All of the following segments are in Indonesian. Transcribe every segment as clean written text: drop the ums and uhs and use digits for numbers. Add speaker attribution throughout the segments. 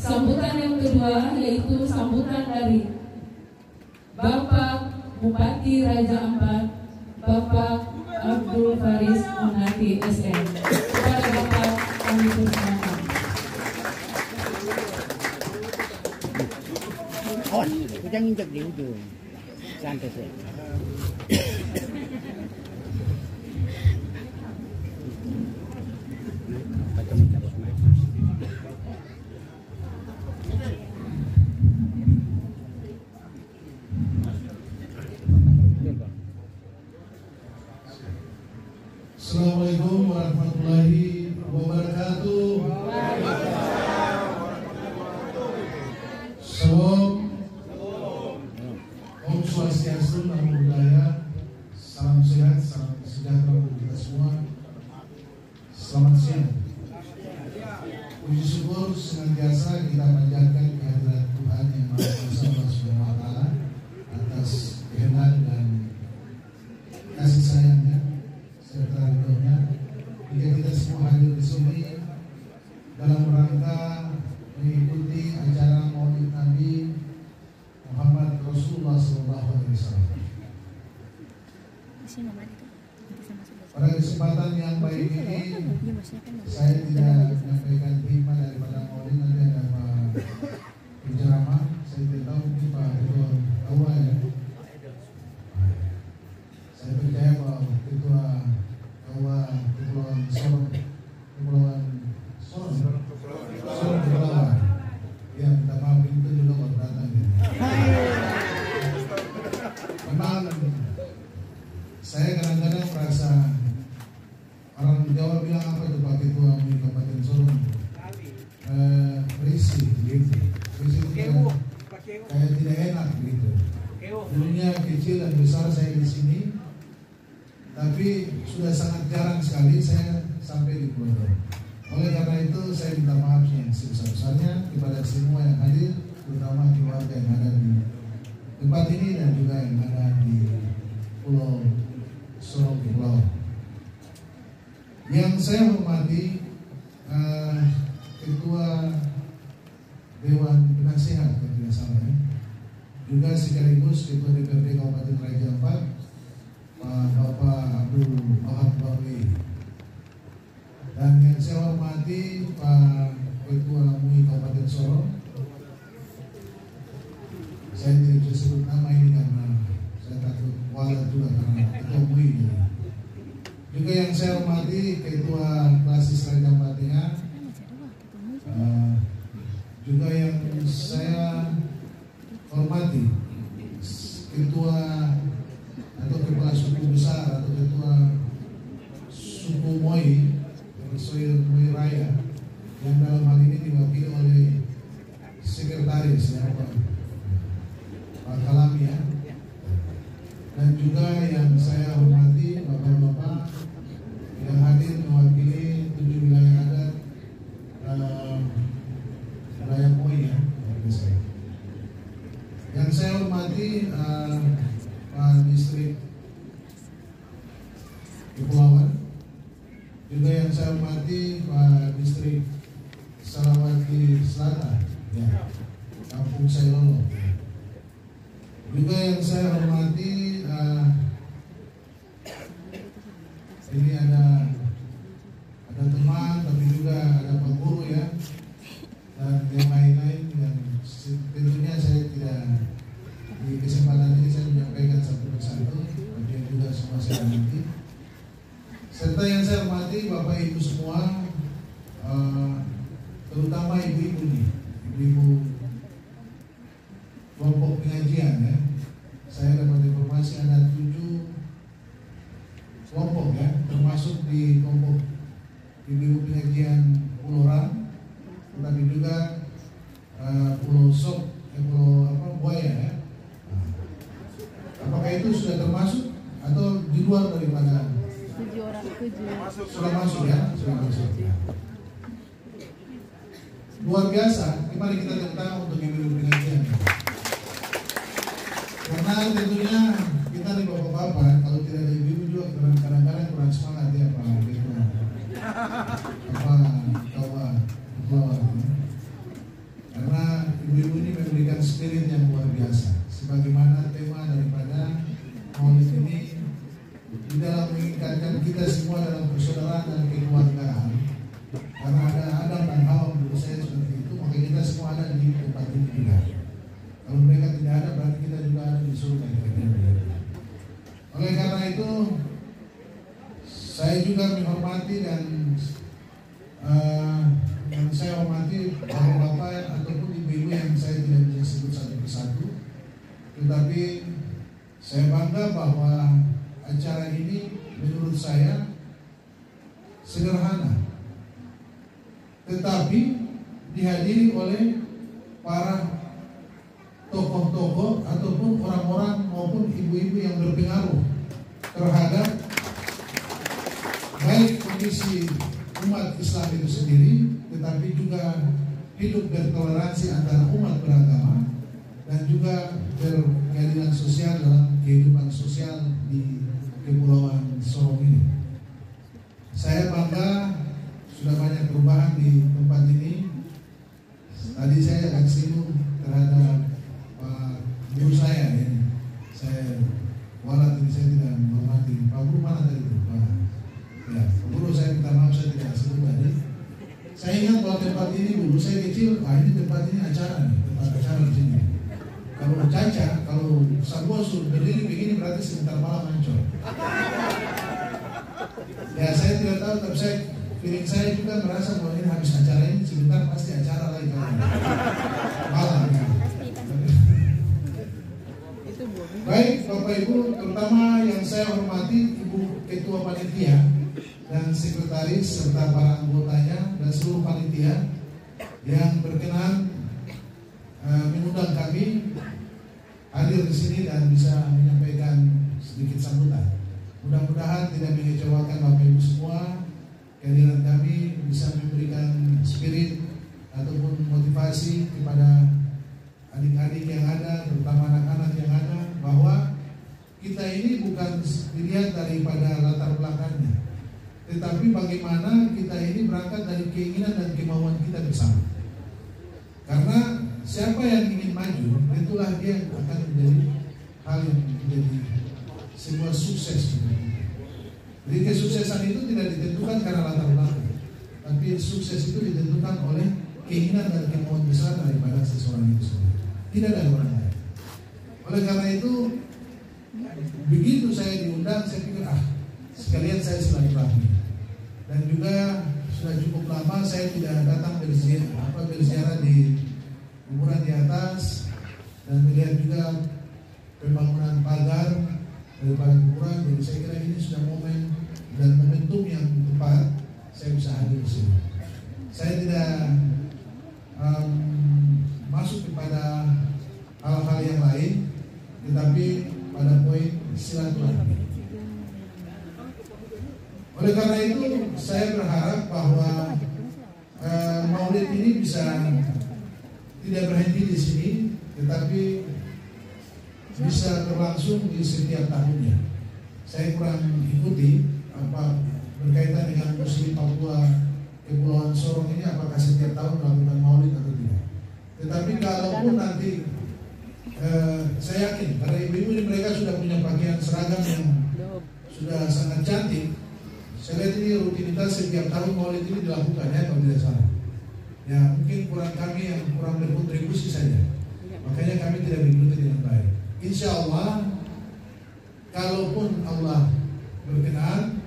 Speaker 1: Sambutan yang kedua yaitu sambutan dari Bapak Bupati Raja Ampat, Bapak Abdul Faris Onati SM. Kepada Bapak kami persilakan.
Speaker 2: Oh, jangan injak di ujung. Santai saja.
Speaker 3: Assalamualaikum warahmatullahi wabarakatuh. Salam, Om Swastiastu, Namo Buddhaya, salam sehat, salam sejahtera untuk kita semua. Selamat siang. Puji syukur senantiasa kita panjatkan kehadirat Tuhan yang Maha Kuasa Allah Subhanahu wa Ta'ala atas kehendak dan kasih sayangnya serta ridhonya jika kita semua hadir di sini dalam rangka mengikuti acara Maulid Nabi Muhammad Rasulullah SAW. Pada kesempatan yang baik ini, saya tidak menyampaikan hikmah daripada Maulid, nanti ada Pak penceramah. Saya tidak tahu mungkin Pak Ketua Kawa ya. Saya percaya bahwa Ketua Kawa Kepulauan Sorong, Kepulauan. Ya, minta maaf itu juga baru datang. Memang saya kadang-kadang merasa orang Jawa bilang apa itu Pak Ketua MUI Kabupaten Sorong, berisi gitu. Berisi itu kayak tidak enak gitu. Dulunya kecil dan besar saya di sini, tapi sudah sangat jarang sekali saya sampai di Pulau Doro. Oleh karena itu saya minta maaf yang sebesar-besarnya kepada semua yang hadir, terutama keluarga yang ada di tempat ini dan juga yang ada di Pulau Sorong Kepulauan. Yang saya hormati Ketua Dewan Penasehat kalau tidak salah ya, juga sekaligus Ketua DPRD Kabupaten Raja Ampat, Bapak Abdul Wahab Bakri, dan yang saya hormati Pak Ketua MUI Kabupaten Sorong. Saya tidak bisa sebut nama ini karena saya takut walat juga karena Ketua MUI juga. Juga yang saya hormati Ketua Klasis Raja Ampat-nya, juga yang saya hormati Ketua atau Kepala Suku Besar atau Ketua Suku Moi, Soil Moi Raya, yang dalam hal ini diwakili oleh Sekretaris ya, Pak Kalami ya. Dan juga yang saya hormati Bapak-Bapak yang hadir mewakili 7 wilayah adat wilayah Moi ya. Yang saya hormati Pak Distrik Kepulauan, juga yang saya hormati Pak Distrik Salawati Selatan ya, Kampung Sailolo. Juga yang saya hormati ini ada teman tapi juga ada Pak Guru ya, dan yang lain-lain yang tentunya saya tidak di kesempatan ini saya menyampaikan satu persatu, tapi juga semua saya hormati. Serta yang saya hormati Bapak Ibu semua, terutama ibu-ibu nih, ibu-ibu kelompok pengajian ya. Saya dapat informasi ada 7 kelompok ya, termasuk di kelompok ibu-ibu pengajian Pulau Ram, tetapi juga Pulau Sok, Pulau Buaya ya. Apakah itu sudah termasuk atau di luar daripada?
Speaker 4: 7 orang, 7.
Speaker 3: Sudah masuk ya, sudah masuk. Luar biasa. Mari kita tepuk tangan untuk ibu-ibu pengajian. Karena tentunya kita nih bapak-bapak, kalau tidak ada ibu-ibu juga kadang-kadang kurang semangat ya Pak. Apa kawan. itu saya juga menghormati dan saya hormati bapak-bapak ataupun ibu-ibu yang saya tidak bisa sebut satu persatu, tetapi saya bangga bahwa acara ini menurut saya sederhana, tetapi dihadiri oleh para tokoh-tokoh ataupun orang-orang maupun ibu-ibu yang berpengaruh terhadap baik kondisi umat Islam itu sendiri, tetapi juga hidup bertoleransi antara umat beragama dan juga berkeadilan sosial dalam kehidupan sosial di Kepulauan Sorong ini. Saya bangga sudah banyak perubahan di tempat ini. Tadi saya agak singgung terhadap Pak Guru saya ini. Saya walau tadi saya tidak menghormati Pak Guru, mana tadi itu Pak? Ya, Pak Guru saya minta maaf saya tidak sebut tadi. Saya ingat bahwa tempat ini dulu saya kecil, ini tempat ini acara nih, tempat acara di sini. Kalau Caca, kalau Sabosu berdiri begini berarti sebentar malam hancur. Ya saya tidak tahu, tapi feeling saya juga merasa bahwa ini habis acara ini sebentar pasti acara lagi malam ya. Baik Bapak Ibu, terutama yang saya hormati Ibu Ketua Panitia dan Sekretaris serta para anggotanya dan seluruh panitia yang berkenan mengundang kami hadir di sini dan bisa menyampaikan sedikit sambutan. Mudah-mudahan tidak mengecewakan Bapak Ibu semua. Kehadiran kami bisa memberikan spirit ataupun motivasi kepada adik-adik yang ada, terutama anak-anak yang ada, bahwa kita ini bukan dilihat daripada latar belakangnya, tetapi bagaimana kita ini berangkat dari keinginan dan kemauan kita bersama. Karena siapa yang ingin maju, itulah dia yang akan menjadi hal yang menjadi sebuah sukses. Jadi kesuksesan itu tidak ditentukan karena latar belakang, tapi sukses itu ditentukan oleh keinginan dan kemauan besar daripada seseorang itu sendiri, tidak dari orang lain. Oleh karena itu, begitu saya diundang, saya pikir sekalian saya silaturahmi. Dan juga sudah cukup lama saya tidak datang berziarah di kuburan di atas dan melihat juga pembangunan pagar daripada kuburan. Jadi saya kira ini sudah momen dan momentum yang tepat saya bisa hadir di sini. Saya tidak masuk kepada hal-hal yang lain, tetapi pada poin silaturahmi. Oleh karena itu saya berharap bahwa Maulid ini bisa tidak berhenti di sini, tetapi bisa berlangsung di setiap tahunnya. Saya kurang ikuti apa berkaitan dengan Muslim Papua Kepulauan Sorong ini, apakah setiap tahun melakukan Maulid atau tidak. Tetapi kalaupun nanti saya yakin karena ibu-ibu ini mereka sudah punya pakaian seragam yang sudah sangat cantik. Saya lihat ini rutinitas setiap tahun Maulid ini dilakukan ya, kalau tidak salah. Ya mungkin kurang kami yang kurang berkontribusi saja. Makanya kami tidak mengikuti dengan baik. Insya Allah, kalaupun Allah berkenan,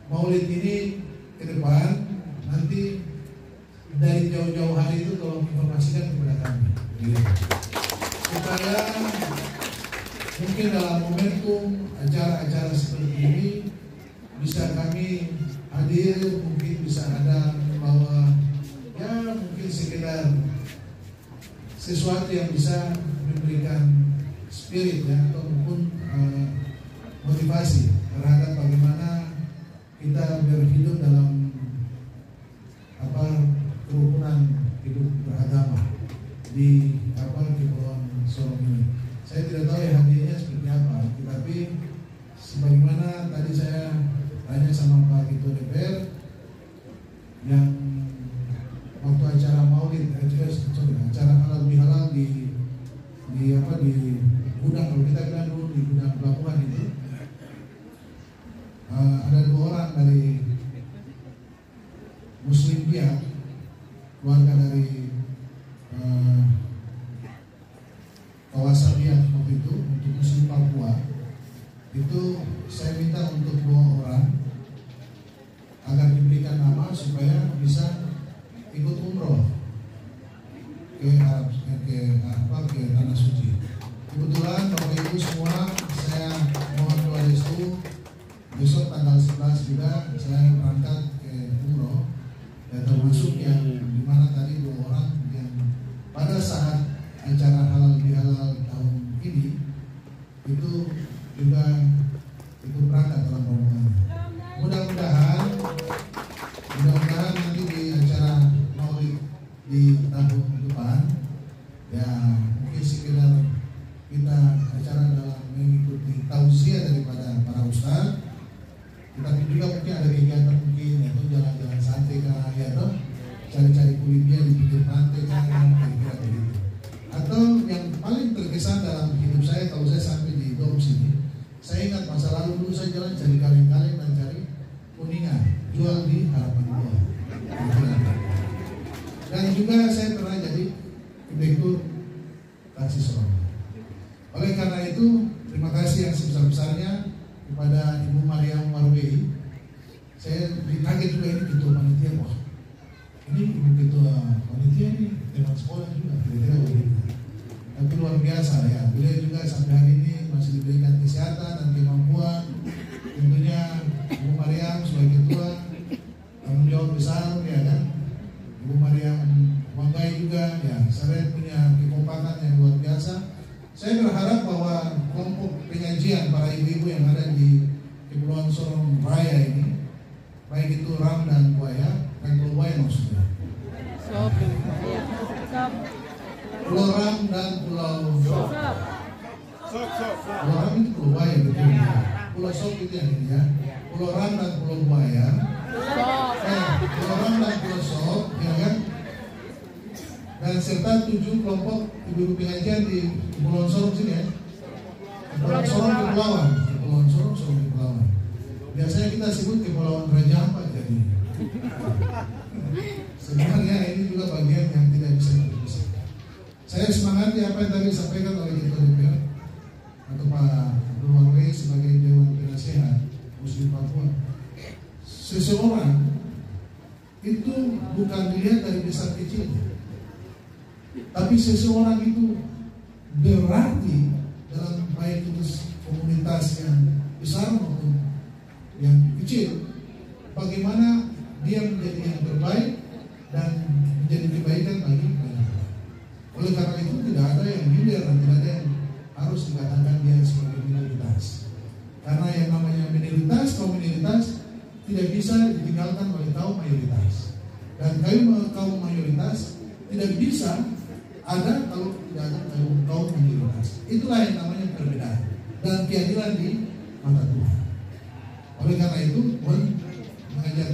Speaker 3: Maulid ini ke depan nanti dari jauh-jauh hari itu tolong informasikan kepada kami. Supaya mungkin dalam momentum acara-acara seperti ini bisa kami hadir, mungkin bisa ada membawa ya mungkin sekedar sesuatu yang bisa memberikan spirit ya ataupun motivasi terhadap bagaimana kita berhidup dalam kerukunan hidup beragama di Kepulauan Sorong ini. Saya tidak tahu ya hadiahnya seperti apa, tetapi sebagaimana tadi saya tanya sama Pak Ketua DPR yang waktu acara Maulid, acara halal bihalal di gudang, kalau kita bilang dulu di gudang pelabuhan itu, ada 2 orang dari Muslim pihak, keluarga dari kawasan yang waktu itu untuk Muslim Papua itu saya minta untuk 2 orang agar diberikan nama supaya bisa ikut umroh ke tanah suci. Kebetulan Bapak Ibu semua, saya mohon doa restu. Besok tanggal 11 juga saya berangkat ke umroh, ya, termasuk yang dimana tadi 2 orang yang pada saat acara halal bihalal tahun ini itu juga ikut berangkat dalam rombongan. Mudah-mudahan nanti di acara Maulid di tahun depan, ya mungkin sekedar kita acara dalam mengikuti tausiah daripada para ustaz, tetapi juga mungkin ada kegiatan mungkin yaitu jalan-jalan santai kah, ya toh, cari-cari kulitnya di pinggir pantai kah, kira-kira begitu. Atau yang paling terkesan dalam hidup saya kalau saya sampai di dom sini, saya ingat masa lalu dulu saya jalan cari kaleng-kaleng dan cari kuningan jual di Harapan 2. Dan juga saya pernah jadi direktur taksi Surabaya. Oleh karena itu, terima kasih yang sebesar-besarnya kepada Ibu Mariam Warwei. Saya kaget juga, ini ketua panitia, wah ini ibu ketua panitia ini teman sekolah juga, kira-kira begitu. Tapi luar biasa ya, beliau juga sampai hari ini masih diberikan kesehatan dan kemampuan. Tentunya Ibu Mariam sebagai ketua tanggung jawab besar ya kan. Ibu Mariam Wanggai juga ya, saya punya kekompakan yang luar biasa. Saya berharap bahwa kelompok penyajian para ibu-ibu yang ada di Kepulauan Sorong Raya ini, baik itu Ram dan Buaya, Pulau Buaya maksudnya, Pulau Ram dan Pulau Sok. Pulau Ram itu Pulau Buaya betul ya. Pulau Sok itu yang ini ya. Pulau Ram dan Pulau Buaya. Pulau Ram dan Pulau Sok, ya kan? Dan serta 7 kelompok ibu-ibu pengajian di Kepulauan Sorong sini ya. Kepulauan Sorong Kepulauan, Kepulauan Sorong Kepulauan. Biasanya kita sebut Kepulauan Raja Ampat jadi. Sebenarnya ini juga bagian yang tidak bisa dipisahkan. Saya semangati apa yang tadi disampaikan oleh Ketua DPR atau Pak Abdul Warwei sebagai Dewan Penasehat Muslim Papua. Seseorang itu bukan dilihat dari besar kecilnya, tapi seseorang itu berarti dalam baik itu komunitas yang besar maupun yang kecil, bagaimana dia menjadi yang terbaik dan menjadi kebaikan bagi banyak orang. Oleh karena itu tidak ada yang minder dan tidak ada yang harus dikatakan dia sebagai minoritas. Karena yang namanya minoritas, kaum minoritas tidak bisa ditinggalkan oleh kaum mayoritas. Dan kaum mayoritas tidak bisa ada kalau tidak ada kaum minoritas. Itulah yang namanya perbedaan dan keadilan di mata Tuhan. Oleh karena itu, Tuhan mengajar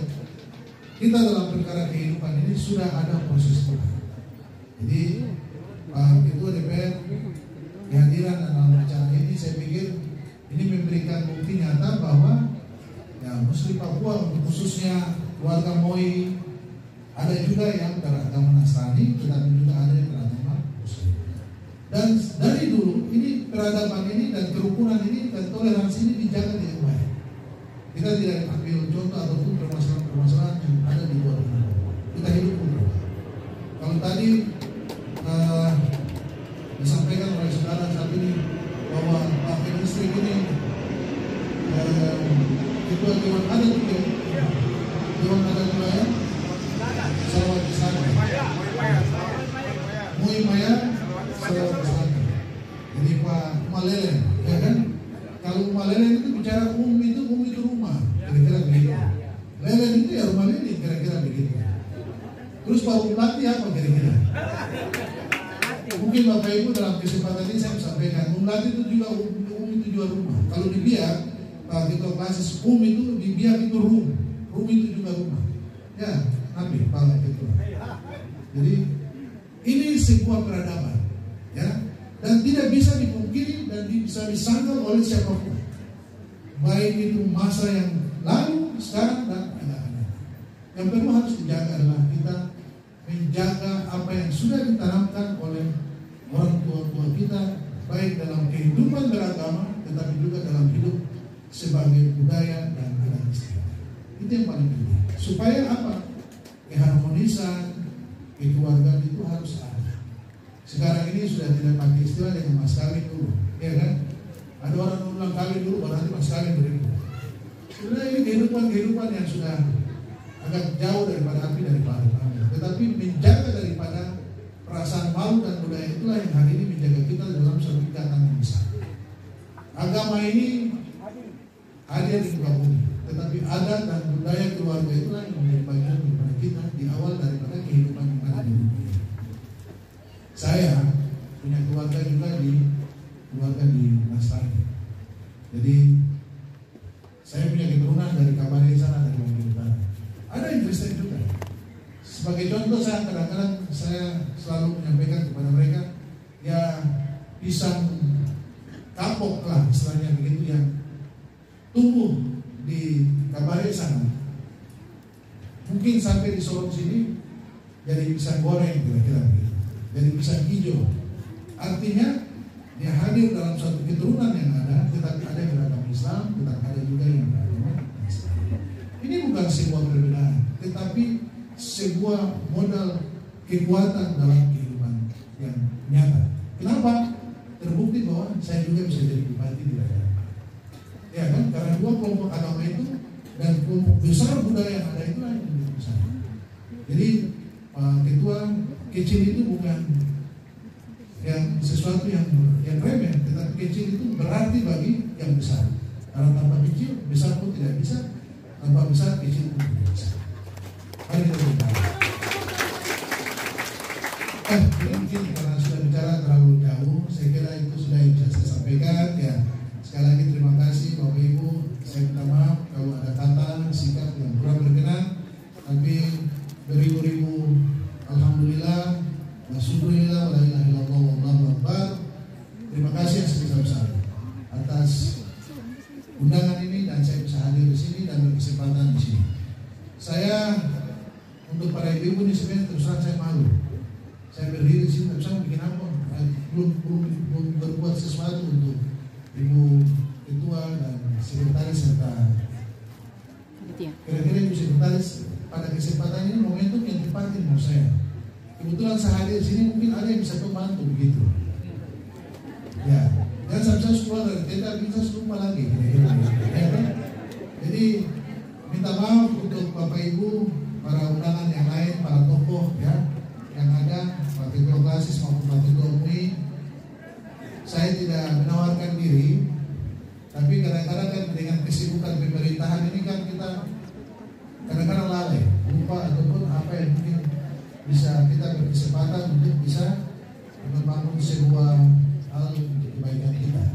Speaker 3: kita dalam perkara kehidupan ini sudah ada proses Tuhan. Jadi Pak Ketua DPR kehadiran dalam acara ini, saya pikir ini memberikan bukti nyata bahwa ya Muslim Papua khususnya keluarga Moi ada juga yang beragama Nasrani, tetapi juga ada yang beragama Muslim. Dan dari dulu ini peradaban ini dan kerukunan ini dan toleransi ini dijaga dengan baik. Kita tidak ambil contoh ataupun permasalahan yang ada di luar ini. Kita hidup untuk. Kalau tadi disampaikan oleh saudara saat ini bahwa Pak Ministri ini ketua Dewan Adat juga, Dewan Adat Wilayah Sarawak Selatan, Moi Maya Sarawak Selatan. Jadi Pak Malelen, ya kan? Kalau Malelen itu bicara umum itu rumah, kira-kira begitu. Lelen itu ya rumah ini, kira-kira begitu. Terus Pak Umlati apa kira-kira? Mungkin Bapak Ibu dalam kesempatan ini saya sampaikan, Umlati itu juga itu juga rumah. Kalau di Biak, Pak Ketua Klasis itu di Biak itu room itu juga rumah. Ya, ambil Pak Ketua. Jadi ini sebuah peradaban, ya, dan tidak bisa dipungkiri dan bisa disangkal oleh siapapun. Baik itu masa yang lalu, sekarang dan anak-anak. Yang perlu harus dijaga adalah kita menjaga apa yang sudah ditanamkan oleh orang tua-tua kita, baik dalam kehidupan beragama, tetapi juga dalam hidup sebagai budaya dan adat istiadat. Itu yang paling penting. Supaya apa? Keharmonisan, kekeluargaan itu harus ada. Sekarang ini sudah tidak pakai istilah dengan mas kawin dulu, ya kan? Ada orang ulang kawin dulu, baru nanti mas kawin beribu. Sebenarnya ini kehidupan yang sudah agak jauh daripada api daripada api. Tetapi menjaga daripada perasaan malu dan budaya itulah yang hari ini menjaga kita dalam satu ikatan yang besar. Agama ini hadir di muka bumi, tetapi adat dan budaya keluarga itulah yang menjadi bagian daripada kita di awal daripada kehidupan yang ada di bumi. Saya punya keluarga juga di Nasrani. Jadi saya punya keturunan dari Kabare sana, dari Lombok Utara. Ada yang Kristen juga. Sebagai contoh, saya kadang-kadang saya selalu menyampaikan kepada mereka, ya pisang kapok lah istilahnya begitu yang tumbuh di Kabare sana, mungkin sampai di Sorong sini jadi pisang goreng kira-kira begitu, jadi pisang hijau. Artinya dia hadir dalam suatu keturunan yang ada, tetapi ada yang beragama Islam, tetapi ada juga yang beragama Islam. Ini bukan sebuah perbedaan, tetapi sebuah modal kekuatan dalam kehidupan yang nyata. Kenapa? Terbukti bahwa saya juga bisa jadi bupati di daerah. Ya kan? Karena dua kelompok agama itu dan kelompok besar budaya yang ada itu yang menjadi besar. Jadi Pak Ketua, kecil itu bukan yang sesuatu yang remeh, tetapi kecil itu berarti bagi yang besar. Karena tanpa kecil, besar pun tidak bisa. Tanpa besar, kecil pun tidak bisa. Mari kita berdoa. Mungkin karena sudah bicara terlalu jauh, saya kira itu sudah yang bisa saya sampaikan. Ya, sekali lagi terima kasih Bapak Ibu. Saya minta maaf kalau ada kata sikap yang kurang berkenan, tapi beribu-ribu alhamdulillah, wasyukurillah, wa la ilaha illallah, wallahu akbar. Terima kasih yang sebesar-besar atas undangan ini dan saya bisa hadir di sini dan berkesempatan di sini. Saya untuk para ibu ini sebenarnya terus terang saya malu. Saya berdiri di sini, saya bikin apa? Belum berbuat sesuatu untuk Ibu Ketua dan Sekretaris serta kira-kira Ibu Sekretaris pada kesempatan ini momentum yang tepat menurut saya. Kebetulan saya hadir di sini mungkin ada yang bisa membantu begitu. Ya, dan saya keluar dari tenda bisa lupa lagi. Ya, kan? Jadi minta maaf untuk Bapak Ibu, para undangan yang lain, para tokoh ya yang ada, Pak Ketua Klasis maupun Pak Ketua MUI. Saya tidak menawarkan diri, tapi kadang-kadang kan dengan kesibukan pemerintahan ini kan kita kadang-kadang lalai, lupa ataupun apa yang mungkin bisa kita berkesempatan untuk bisa membangun sebuah hal untuk kebaikan kita.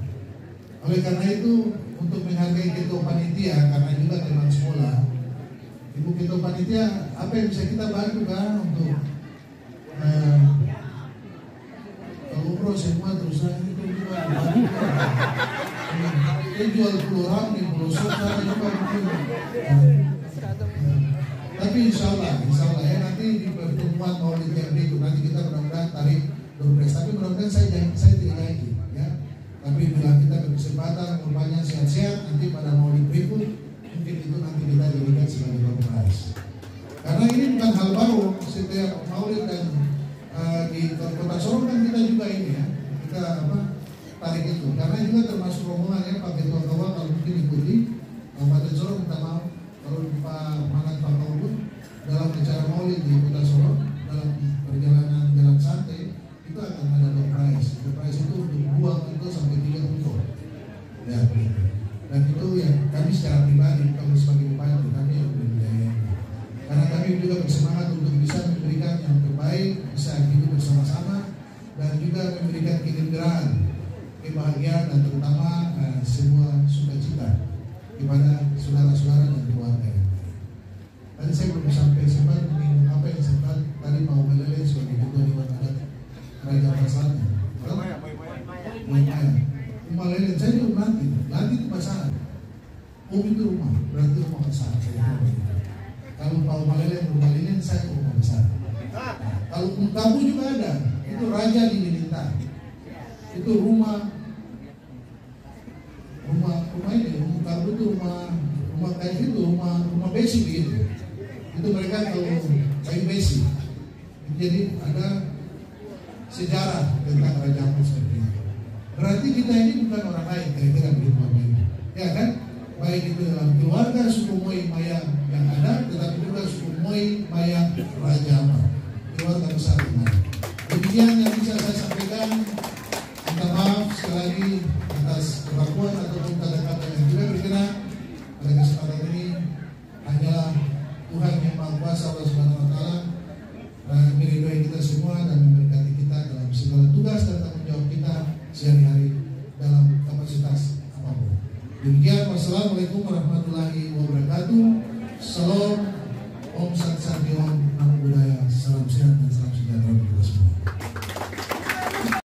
Speaker 3: Oleh karena itu, untuk menghargai Ketua Panitia, karena juga teman sekolah, Ibu Ketua Panitia, apa yang bisa kita bantu kan untuk kalau bro semua terus itu juga jual Pulau Ram di Pulau Sota juga mungkin. Tapi insya Allah ya nanti di pertemuan Maulid yang berikut nanti kita mudah-mudahan tarik dompet. Tapi mudah-mudahan saya tidak janji ya. Tapi bila kita berkesempatan rupanya sehat-sehat nanti pada Maulid berikut mungkin itu nanti kita jadikan sebagai dompet. Karena ini bukan hal baru, setiap Maulid dan di Kota Sorong kan kita juga ini ya, kita tarik itu. Karena juga termasuk rombongan ya Pak Ketua Kawan kalau mungkin ikuti Kabupaten Sorong, minta maaf kalau Pak Manat Pak Kawan dalam acara Maulid di Kota Sorong dalam perjalanan jalan santai itu akan ada door prize. Door prize itu untuk 2 sampai 3 untuk ya. Dan itu ya kami secara pribadi kami sebagai bupati kami yang berbiaya. Karena kami juga bersemangat untuk bisa memberikan yang terbaik, bisa hidup bersama-sama dan juga memberikan kegembiraan, kebahagiaan dan terutama sebuah sukacita kepada saudara-saudara dan keluarga. Tadi saya belum sampai sempat menyinggung apa yang sempat tadi mau meleleh sebagai ketua Dewan Adat Kerajaan Pasaran. Rumah lele saya belum nanti itu pasaran. Itu rumah, berarti rumah pasaran. Kalau Pak Malele rumah lele saya ke rumah besar. Kalau kamu juga ada, itu Raja di Lilintar. Itu rumah ini, rumah Kardo itu rumah kayu itu, rumah besi begitu. Itu mereka kalau kayu besi. Jadi ada sejarah tentang Raja Ampat seperti itu. Berarti kita ini bukan orang lain, kira-kira begitu Bapak Ibu. Ya kan? Baik itu dalam keluarga suku Moi Maya yang ada, tetapi juga suku Moi Maya Raja Ampat, keluarga besar ini. Demikian yang bisa saya sampaikan. Minta maaf sekali lagi atas kelakuan ataupun kata-kata yang tidak berkenan. Pada kesempatan ini hanyalah Tuhan yang Maha Kuasa Allah Subhanahu Wa Taala meridhoi kita semua dan memberkati kita dalam segala tugas dan tanggung jawab kita sehari-hari dalam kapasitas apapun. Demikian, wassalamualaikum warahmatullahi wabarakatuh. Salam.